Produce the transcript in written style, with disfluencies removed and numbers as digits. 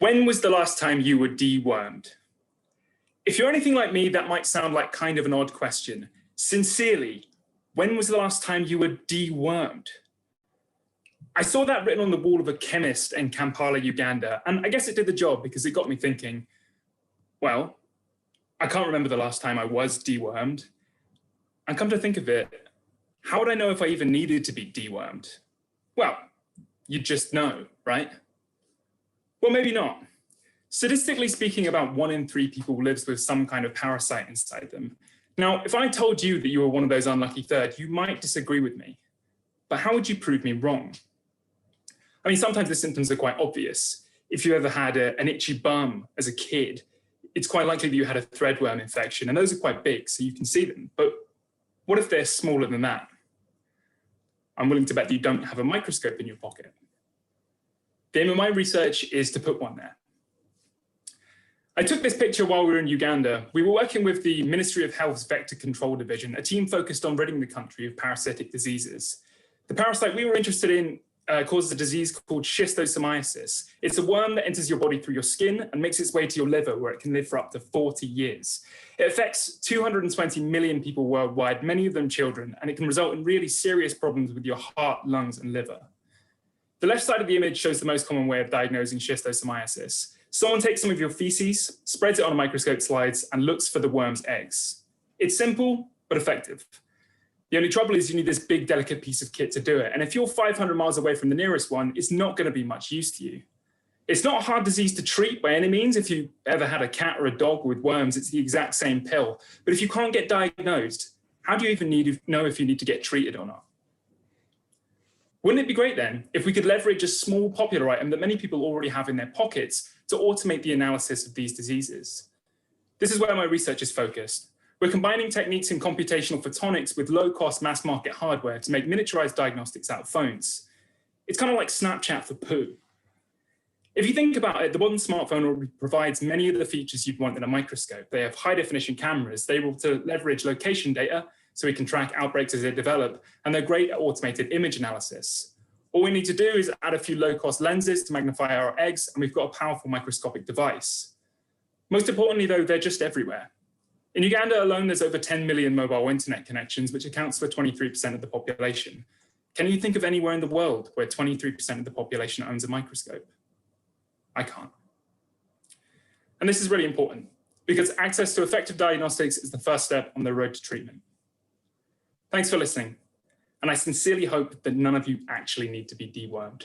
When was the last time you were dewormed? If you're anything like me, that might sound like kind of an odd question. Sincerely, when was the last time you were dewormed? I saw that written on the wall of a chemist in Kampala, Uganda, and I guess it did the job because it got me thinking, well, I can't remember the last time I was dewormed. And come to think of it, how would I know if I even needed to be dewormed? Well, you'd just know, right? Well, maybe not. Statistically speaking, about 1 in 3 people lives with some kind of parasite inside them. Now, if I told you that you were one of those unlucky third, you might disagree with me. But how would you prove me wrong? I mean, sometimes the symptoms are quite obvious. If you ever had an itchy bum as a kid, it's quite likely that you had a threadworm infection, and those are quite big, so you can see them. But what if they're smaller than that? I'm willing to bet that you don't have a microscope in your pocket. The aim of my research is to put one there. I took this picture while we were in Uganda. We were working with the Ministry of Health's Vector Control Division, a team focused on ridding the country of parasitic diseases. The parasite we were interested in causes a disease called schistosomiasis. It's a worm that enters your body through your skin and makes its way to your liver, where it can live for up to 40 years. It affects 220 million people worldwide, many of them children, and it can result in really serious problems with your heart, lungs, and liver. The left side of the image shows the most common way of diagnosing schistosomiasis. Someone takes some of your feces, spreads it on a microscope slides, and looks for the worm's eggs. It's simple, but effective. The only trouble is you need this big, delicate piece of kit to do it. And if you're 500 miles away from the nearest one, it's not going to be much use to you. It's not a hard disease to treat by any means. If you ever had a cat or a dog with worms, it's the exact same pill. But if you can't get diagnosed, how do you even know if you need to get treated or not? Wouldn't it be great then if we could leverage a small popular item that many people already have in their pockets to automate the analysis of these diseases? This is where my research is focused. We're combining techniques in computational photonics with low-cost mass-market hardware to make miniaturized diagnostics out of phones. It's kind of like Snapchat for poo. If you think about it, the modern smartphone already provides many of the features you'd want in a microscope. They have high-definition cameras. They're able to leverage location data so we can track outbreaks as they develop, and they're great at automated image analysis. All we need to do is add a few low-cost lenses to magnify our eggs, and we've got a powerful microscopic device. Most importantly, though, they're just everywhere. In Uganda alone, there's over 10 million mobile internet connections, which accounts for 23% of the population. Can you think of anywhere in the world where 23% of the population owns a microscope? I can't. And this is really important because access to effective diagnostics is the first step on the road to treatment. Thanks for listening. And I sincerely hope that none of you actually need to be dewormed.